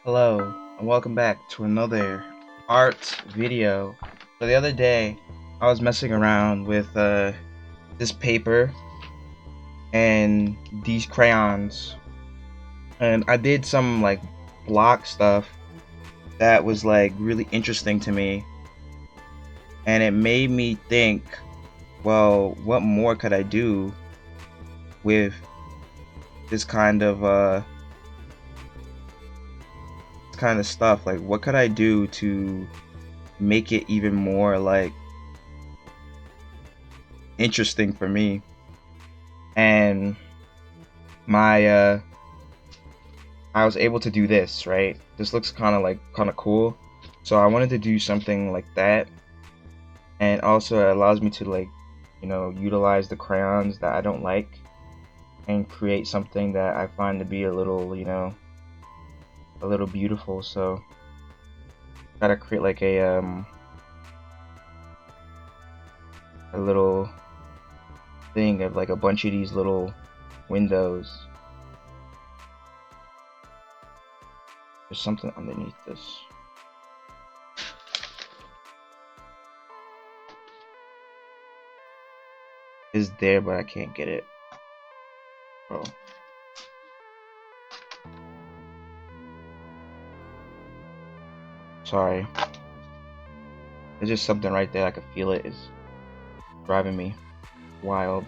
Hello, and welcome back to another art video. So the other day, I was messing around with this paper and these crayons, and I did some like block stuff that was like really interesting to me, and it made me think, well, what more could I do with this kind of stuff? Like, what could I do to make it even more like interesting for me? And my I was able to do this, right? This looks kind of cool. So I wanted to do something like that, and also it allows me to utilize the crayons that I don't like and create something that I find to be a little, a little beautiful. So gotta create like a little thing of like a bunch of these little windows. There's something underneath this. It's there, but I can't get it. Oh. Sorry. There's just something right there. I could feel it. It's driving me wild.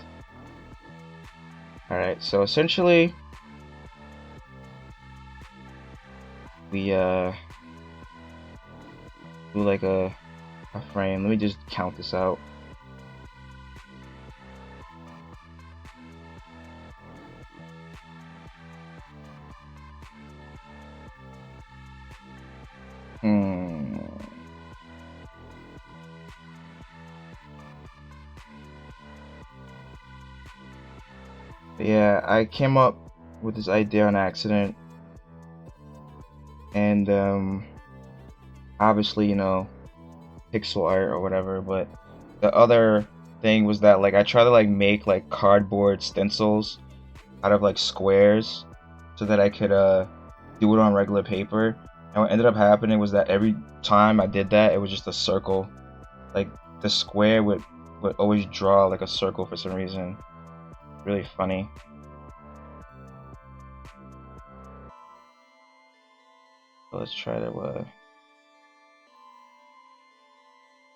Alright, so essentially we do like a frame. Let me just count this out. Yeah, I came up with this idea on accident, and obviously, pixel art or whatever, but the other thing was that like I tried to like make like cardboard stencils out of like squares so that I could do it on regular paper. And what ended up happening was that every time I did that, it was just a circle. Like the square would always draw like a circle for some reason. Really funny. So let's try to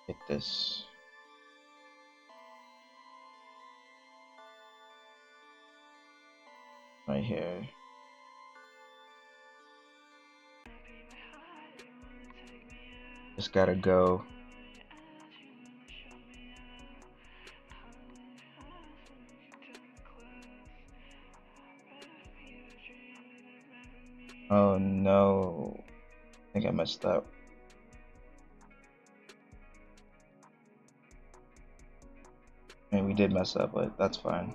get this. Right here. Just gotta go. Oh no. I think I messed up. I mean, we did mess up, but that's fine.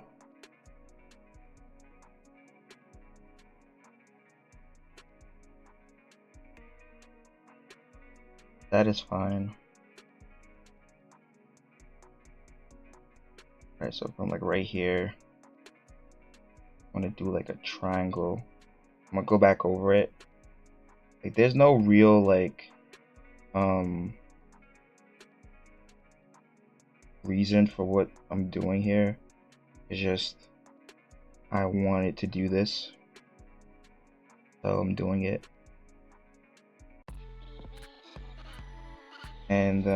That is fine. Alright, so from like right here, I'm gonna do like a triangle. I'm gonna go back over it. Like there's no real like reason for what I'm doing here. It's just I wanted to do this, so I'm doing it. And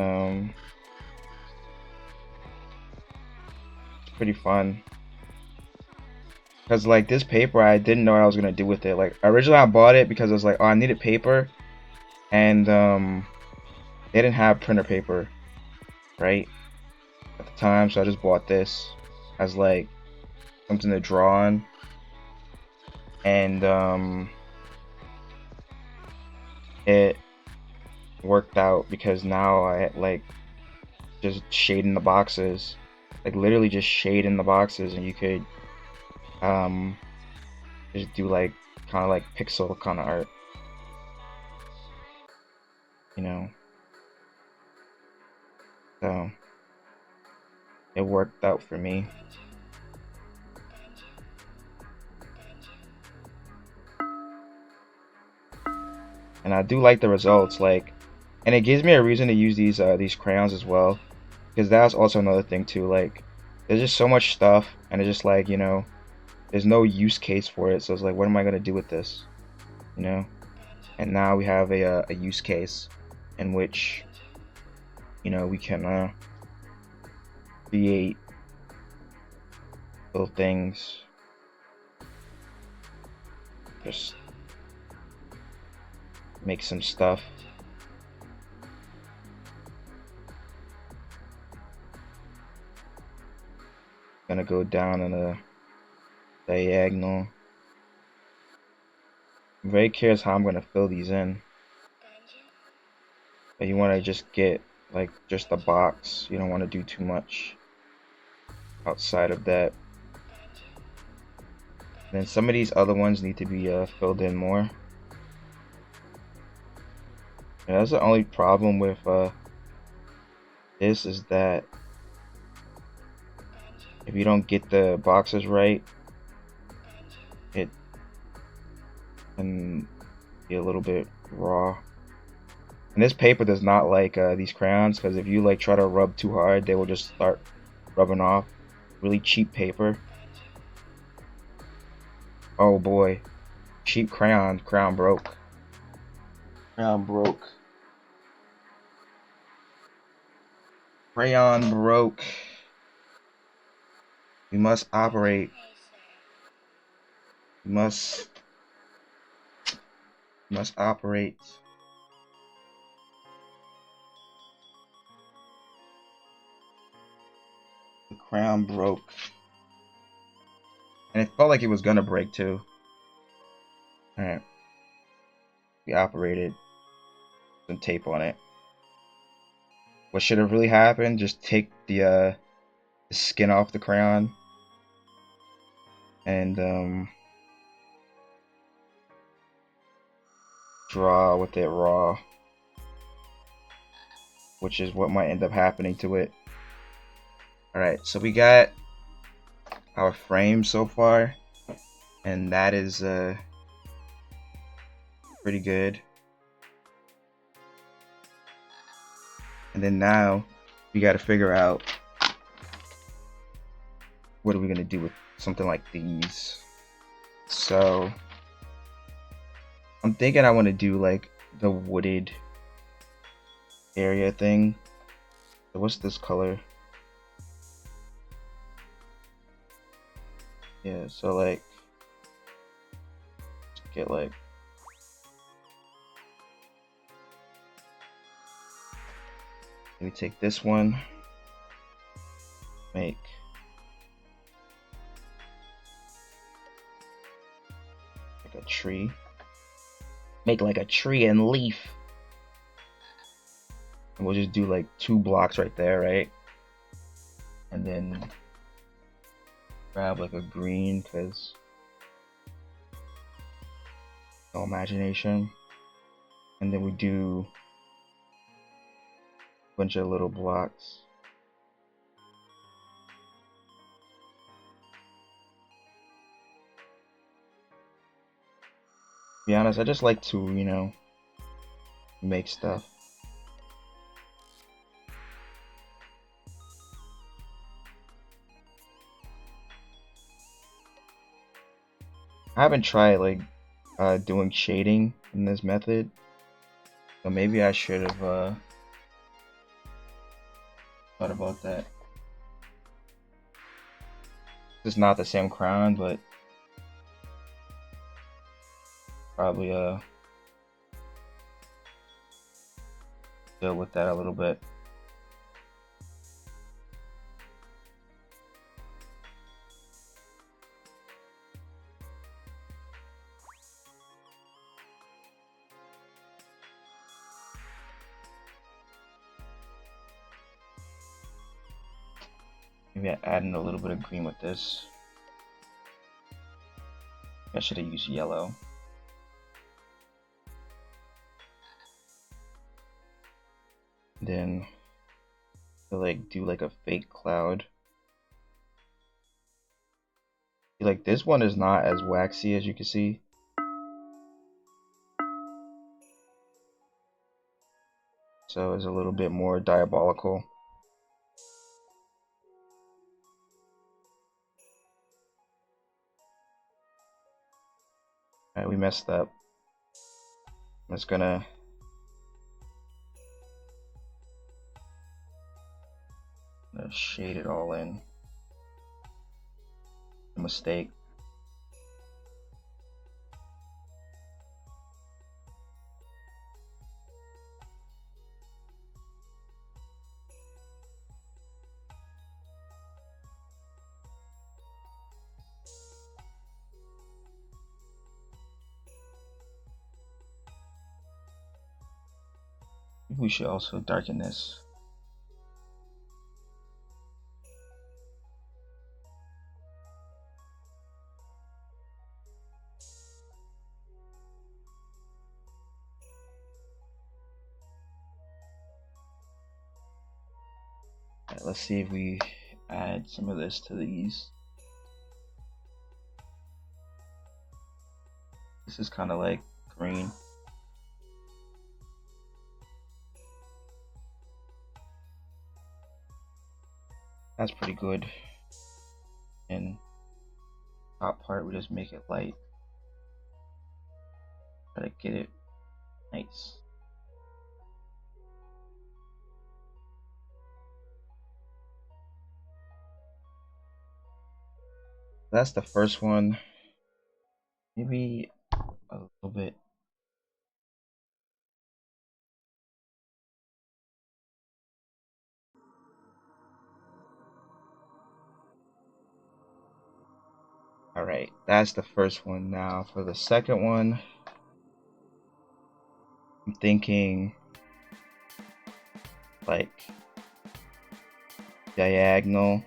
it's pretty fun. Because like this paper, I didn't know what I was gonna do with it. Like originally I bought it because I was like, oh, I needed paper, and they didn't have printer paper, right, at the time, so I just bought this as like something to draw on, and it worked out because now I like just shade in the boxes, like literally just shade in the boxes, and you could just do like kind of like pixel kind of art, so it worked out for me. and I do like the results. Like, and it gives me a reason to use these crayons as well, because that's also another thing too. Like, there's just so much stuff, and it's just like, there's no use case for it. So it's like, what am I gonna do with this? You know? And now we have a use case in which we can create little things. Just make some stuff. Gonna go down in a diagonal. I'm very curious how I'm gonna fill these in. But you want to just get like just a box. You don't want to do too much outside of that. Then some of these other ones need to be filled in more. And that's the only problem with this, is that if you don't get the boxes right, it can be a little bit raw. And this paper does not like these crayons, because if you like try to rub too hard, they will just start rubbing off. Really cheap paper. Oh boy, cheap crayon broke. Crayon broke. Crayon broke. We must operate. We must operate. The crayon broke. And it felt like it was gonna break too. Alright. We operated. Some tape on it. What should have really happened, just take the skin off the crayon and draw with it raw, which is what might end up happening to it. Alright, so we got our frame so far, and that is pretty good. And then now we got to figure out what are we gonna do with something like these. So I'm thinking I want to do like the wooded area thing. So what's this color? Yeah, so like get like maybe take this one, make like a tree, make like a tree and leaf, and we'll just do like 2 blocks right there, right? And then grab like a green, because no imagination. And then we do a bunch of little blocks. To be honest, I just like to, make stuff. I haven't tried like doing shading in this method, so maybe I should have thought about that. It's not the same crown, but probably deal with that a little bit. Maybe I add in a little bit of green with this. I should have used yellow. Then like do like a fake cloud. Like this one is not as waxy as you can see. so it's a little bit more diabolical. Alright, we messed up. I'm just gonna shade it all in. A mistake. We should also darken this. Alright, let's see if we add some of this to these. This is kind of like green. That's pretty good. And top part, we just make it light. Try to get it nice. That's the first one. Maybe a little bit. Alright, that's the first one. Now for the second one, I'm thinking like diagonal.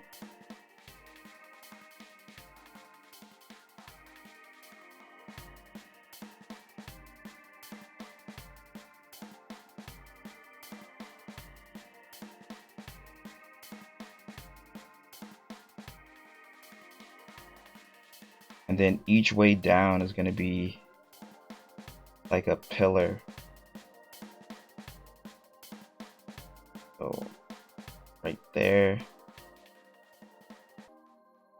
And then each way down is going to be like a pillar. So right there.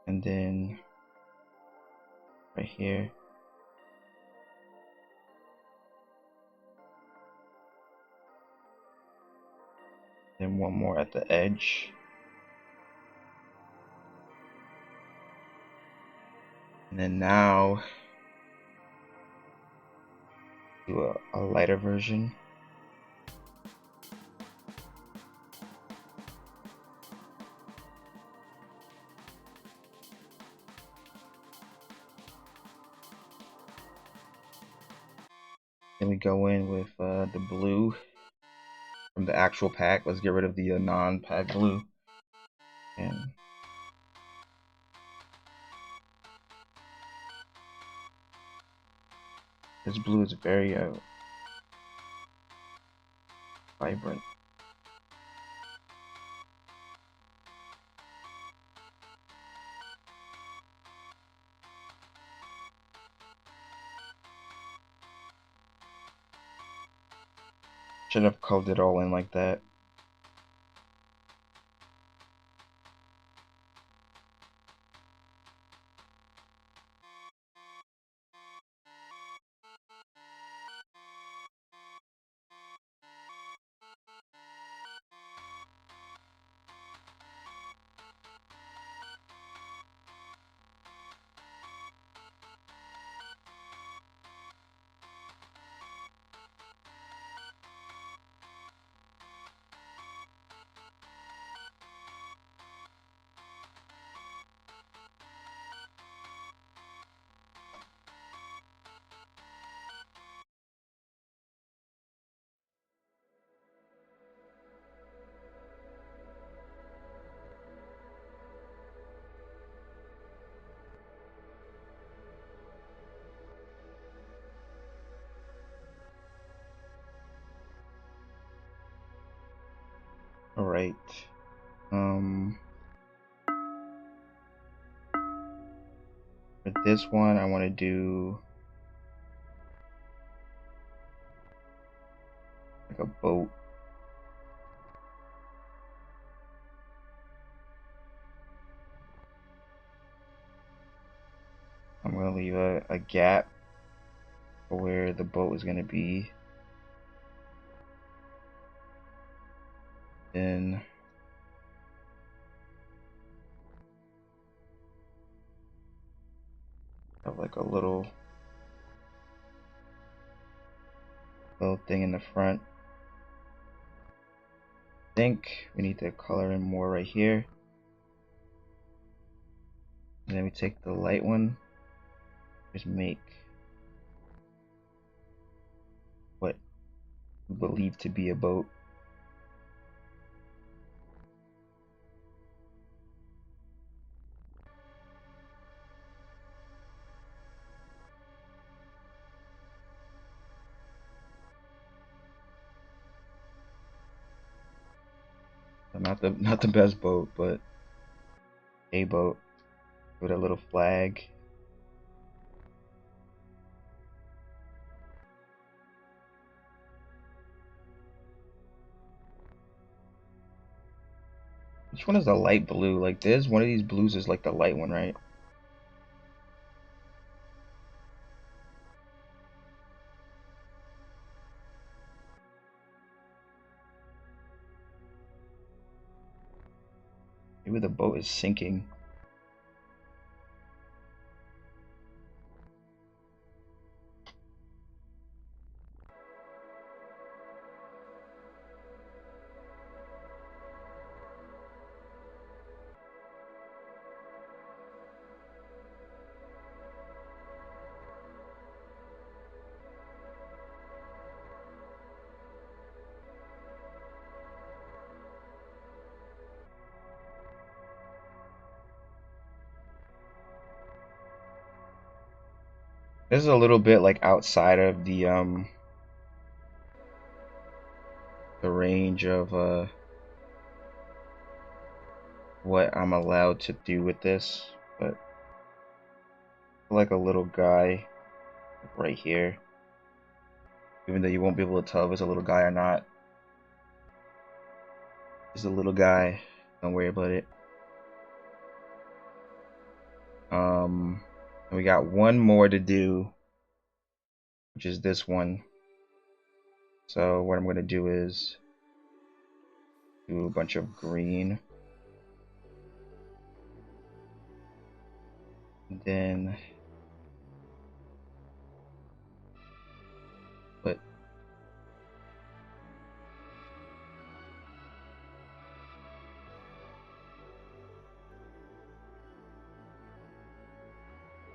And then right here. Then one more at the edge. And then now do a lighter version. Then we go in with the blue from the actual pack. Let's get rid of the non-pack blue. And this blue is very vibrant. Should have colored it all in like that. All right. For this one, I want to do like a boat. leave a gap for where the boat is going to be. Then have like a little thing in the front. I think we need to color in more right here. And then we take the light one, just make what we believe to be a boat. Not the best boat, but a boat with a little flag. Which one is the light blue? Like this? One of these blues is like the light one, right? Maybe the boat is sinking. This is a little bit like outside of the range of what I'm allowed to do with this, but like a little guy right here. Even though you won't be able to tell if it's a little guy or not. It's a little guy. Don't worry about it. We got one more to do, which is this one. So what I'm going to do is do a bunch of green. And then put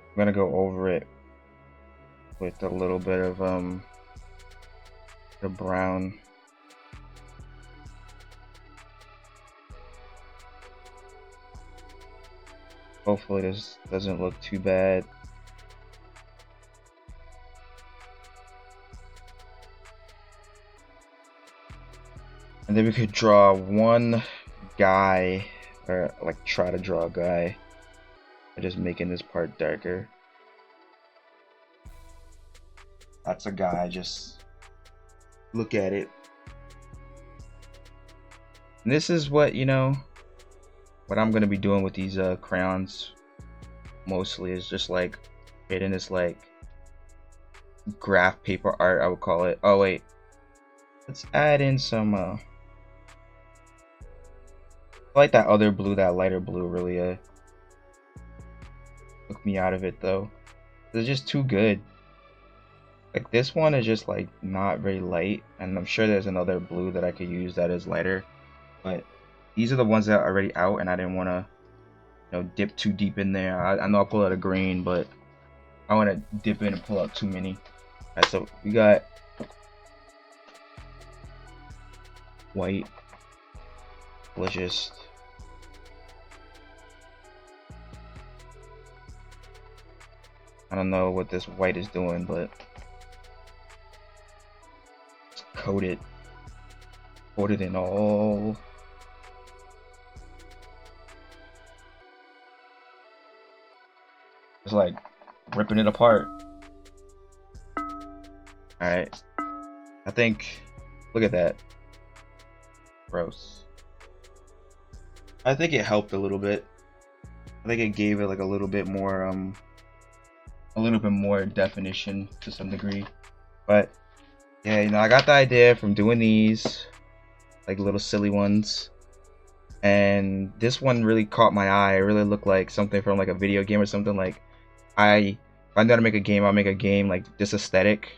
I'm gonna go over it with a little bit of the brown. Hopefully this doesn't look too bad. And then we could draw one guy, or like try to draw a guy, by just making this part darker. That's a guy, just look at it. And this is what, you know, what I'm gonna be doing with these crayons mostly is just like creating this like graph paper art, I would call it. Oh wait, let's add in some I like that other blue, that lighter blue really took me out of it though. It's just too good. Like this one is just like not very light, and I'm sure there's another blue that I could use that is lighter, but these are the ones that are already out, and I didn't want to, you know, dip too deep in there. I know I'll pull out a green, but I want to dip in and pull out too many. Alright, so we got white. Let's just I don't know what this white is doing, but let's coat it. Coat it in all. It's like ripping it apart. Alright. I think, look at that. Gross. I think it helped a little bit. I think it gave it like a little bit more a little bit more definition to some degree. But yeah, you know, I got the idea from doing these, like little silly ones. And this one really caught my eye. It really looked like something from like a video game or something. Like if I know how to make a game, I'll make a game like this aesthetic,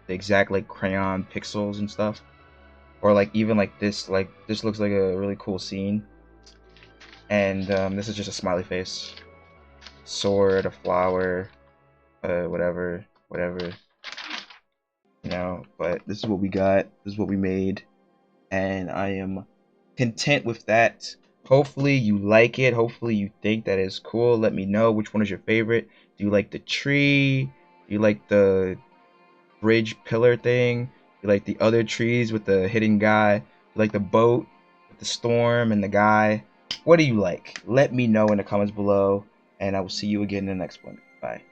the exact like crayon pixels and stuff, or like even like this looks like a really cool scene. And this is just a smiley face, sword, a flower, whatever, you know. But this is what we got. This is what we made, and I am content with that. Hopefully you like it. Hopefully you think that is cool. Let me know which one is your favorite. Do you like the tree? Do you like the bridge pillar thing? Do you like the other trees with the hidden guy? Do you like the boat with the storm and the guy? What do you like? Let me know in the comments below, and I will see you again in the next one. Bye.